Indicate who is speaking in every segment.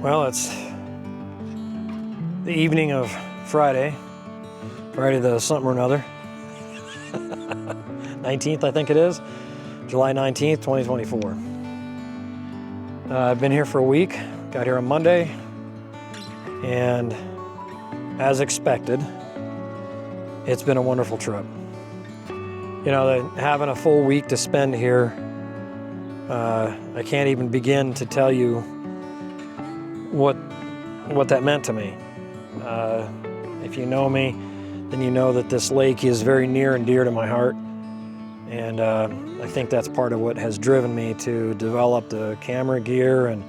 Speaker 1: Well, it's the evening of Friday the something or another. 19th, I think it is. July 19th, 2024. I've been here for a week, got here on Monday, and as expected, it's been a wonderful trip. You know, having a full week to spend here, I can't even begin to tell you what that meant to me. If you know me, then you know that this lake is very near and dear to my heart. And I think that's part of what has driven me to develop the camera gear and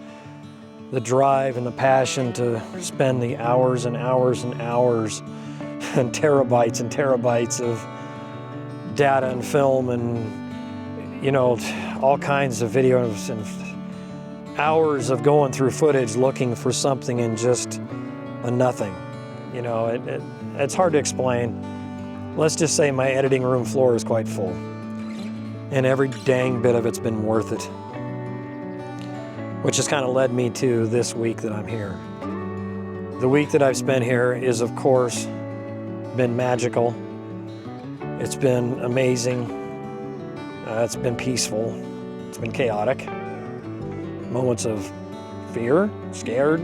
Speaker 1: the drive and the passion to spend the hours and hours and hours and terabytes of data and film and, you know, all kinds of videos and hours of going through footage looking for something in just a nothing. You know, it's hard to explain. Let's just say my editing room floor is quite full, and every dang bit of it's been worth it, which has kind of led me to this week that I'm here. The week that I've spent here is, of course, been magical. It's been amazing. It's been peaceful. It's been chaotic. Moments of fear, scared,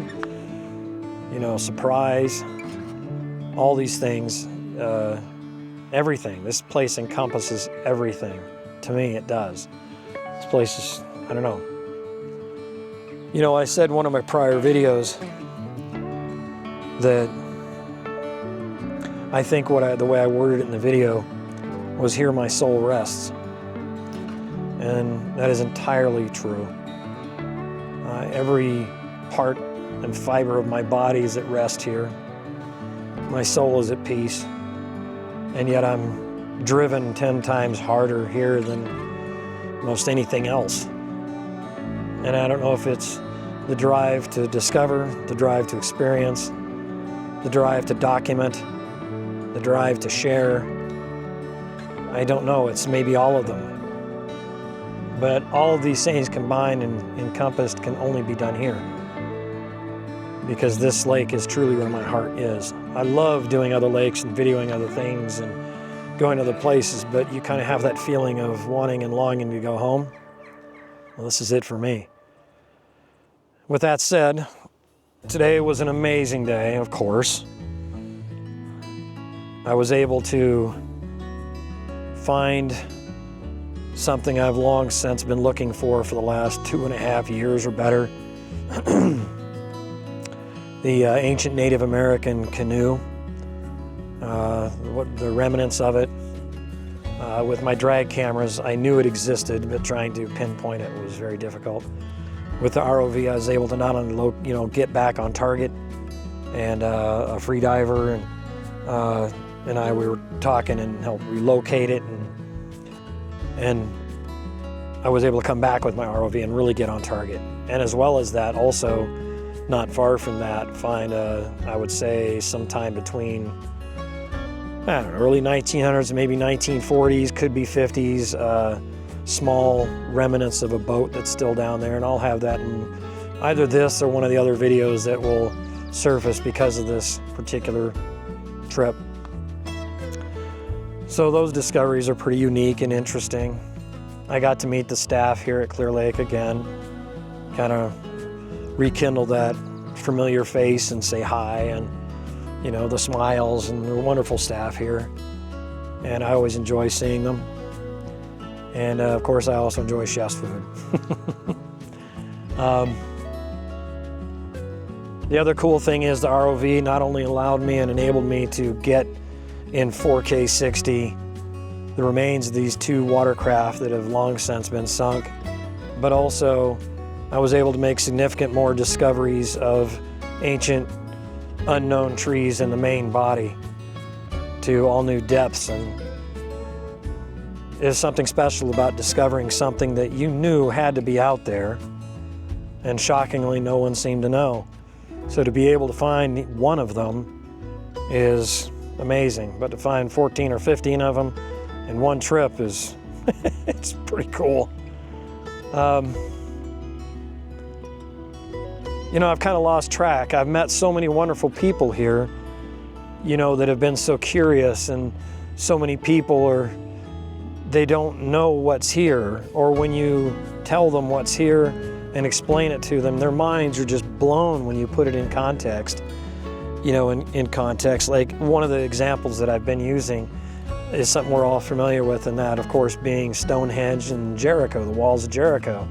Speaker 1: you know, surprise, all these things, everything. This place encompasses everything. To me, it does. This place is, I don't know. You know, I said in one of my prior videos that I think the way I worded it in the video was "Here my soul rests." And that is entirely true. Every part and fiber of my body is at rest here. My soul is at peace. And yet I'm driven 10 times harder here than most anything else. And I don't know if it's the drive to discover, the drive to experience, the drive to document, the drive to share. I don't know, it's maybe all of them. But all of these things combined and encompassed can only be done here, because this lake is truly where my heart is. I love doing other lakes and videoing other things and going to other places, but you kind of have that feeling of wanting and longing to go home. Well, this is it for me. With that said, today was an amazing day, of course. I was able to find something I've long since been looking for the last 2.5 years or better. The ancient Native American canoe, the remnants of it. With my drag cameras, I knew it existed, but trying to pinpoint it was very difficult. With the ROV, I was able to not only get back on target, and a free diver and I, we were talking and helped relocate it, and I was able to come back with my ROV and really get on target. And as well as that, also, not far from that, find I would say sometime between, I don't know, early 1900s, maybe 1940s, could be 50s, small remnants of a boat that's still down there. And I'll have that in either this or one of the other videos that will surface because of this particular trip. So those discoveries are pretty unique and interesting. I got to meet the staff here at Clear Lake again, kind of rekindle that familiar face and say hi, and, you know, the smiles and the wonderful staff here. And I always enjoy seeing them. And of course, I also enjoy chef's food. The other cool thing is the ROV not only allowed me and enabled me to get in 4K 60 the remains of these 2 watercraft that have long since been sunk, but also I was able to make significant more discoveries of ancient unknown trees in the main body to all new depths. And there's something special about discovering something that you knew had to be out there, and shockingly no one seemed to know. So to be able to find one of them is amazing, but to find 14 or 15 of them in one trip is it's pretty cool. you know, I've kind of lost track. I've met so many wonderful people here, you know, that have been so curious, and so many people they don't know what's here, or when you tell them what's here and explain it to them, their minds are just blown when you put it in context. You know, in context, like one of the examples that I've been using is something we're all familiar with, and that, of course, being Stonehenge and Jericho, the walls of Jericho.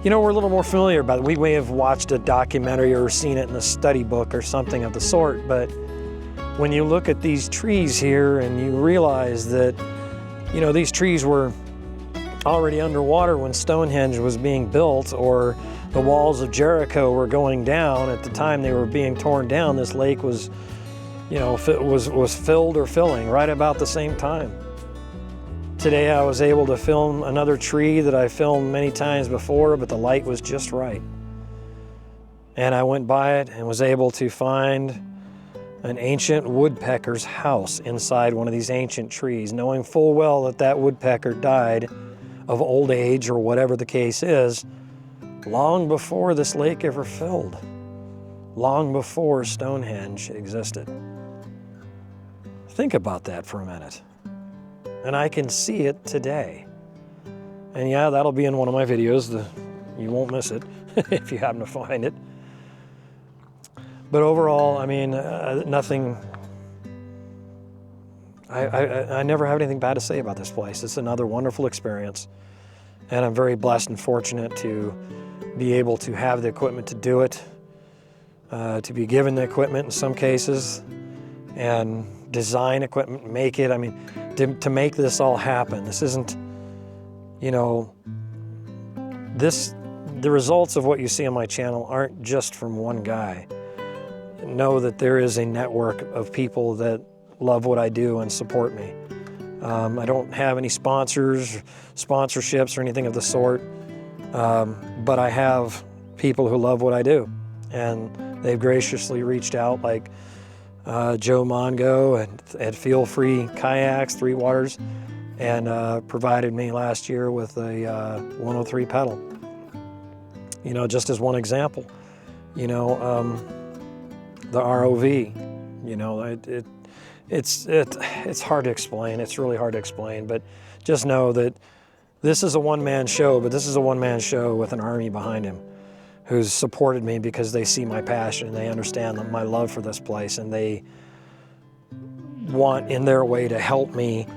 Speaker 1: You know, we're a little more familiar about it. We may have watched a documentary or seen it in a study book or something of the sort, but when you look at these trees here and you realize that, you know, these trees were already underwater when Stonehenge was being built, or the walls of Jericho were going down at the time they were being torn down, this lake was, you know, was filled or filling right about the same time. Today I was able to film another tree that I filmed many times before, but the light was just right. And I went by it and was able to find an ancient woodpecker's house inside one of these ancient trees, knowing full well that that woodpecker died of old age or whatever the case is, long before this lake ever filled, long before Stonehenge existed. Think about that for a minute. And I can see it today. And yeah, that'll be in one of my videos. You won't miss it if you happen to find it. But overall, I mean, nothing, I never have anything bad to say about this place. It's another wonderful experience. And I'm very blessed and fortunate to be able to have the equipment to do it, to be given the equipment in some cases, and design equipment, make it. I mean, to make this all happen. This isn't, you know, the results of what you see on my channel aren't just from one guy. Know that there is a network of people that love what I do and support me. I don't have any sponsorships or anything of the sort, but I have people who love what I do, and they've graciously reached out, like Joe Mongo at Feel Free Kayaks, Three Waters, and provided me last year with a 103 pedal. You know, just as one example, you know, the ROV, you know, it's hard to explain. It's really hard to explain, but just know that this is a one-man show, but this is a one-man show with an army behind him who's supported me because they see my passion and they understand my love for this place, and they want in their way to help me,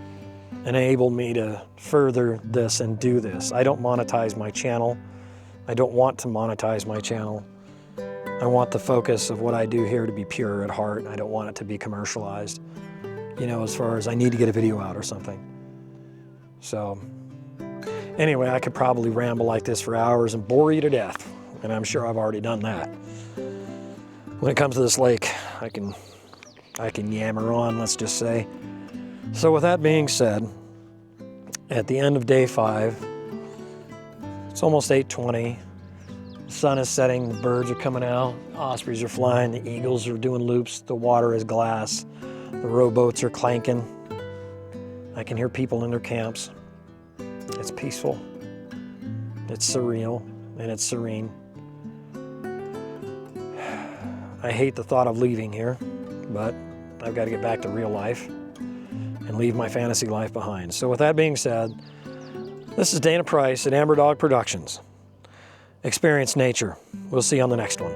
Speaker 1: enable me to further this and do this. I don't monetize my channel. I don't want to monetize my channel. I want the focus of what I do here to be pure at heart. I don't want it to be commercialized, you know, as far as I need to get a video out or something. So anyway, I could probably ramble like this for hours and bore you to death, and I'm sure I've already done that. When it comes to this lake, I can yammer on, let's just say. So with that being said, at the end of day 5, it's almost 8:20. The sun is setting, the birds are coming out, ospreys are flying, the eagles are doing loops, the water is glass, the rowboats are clanking. I can hear people in their camps. It's peaceful, it's surreal, and it's serene. I hate the thought of leaving here, but I've got to get back to real life and leave my fantasy life behind. So with that being said, this is Dana Price at Amber Dog Productions. Experience nature. We'll see you on the next one.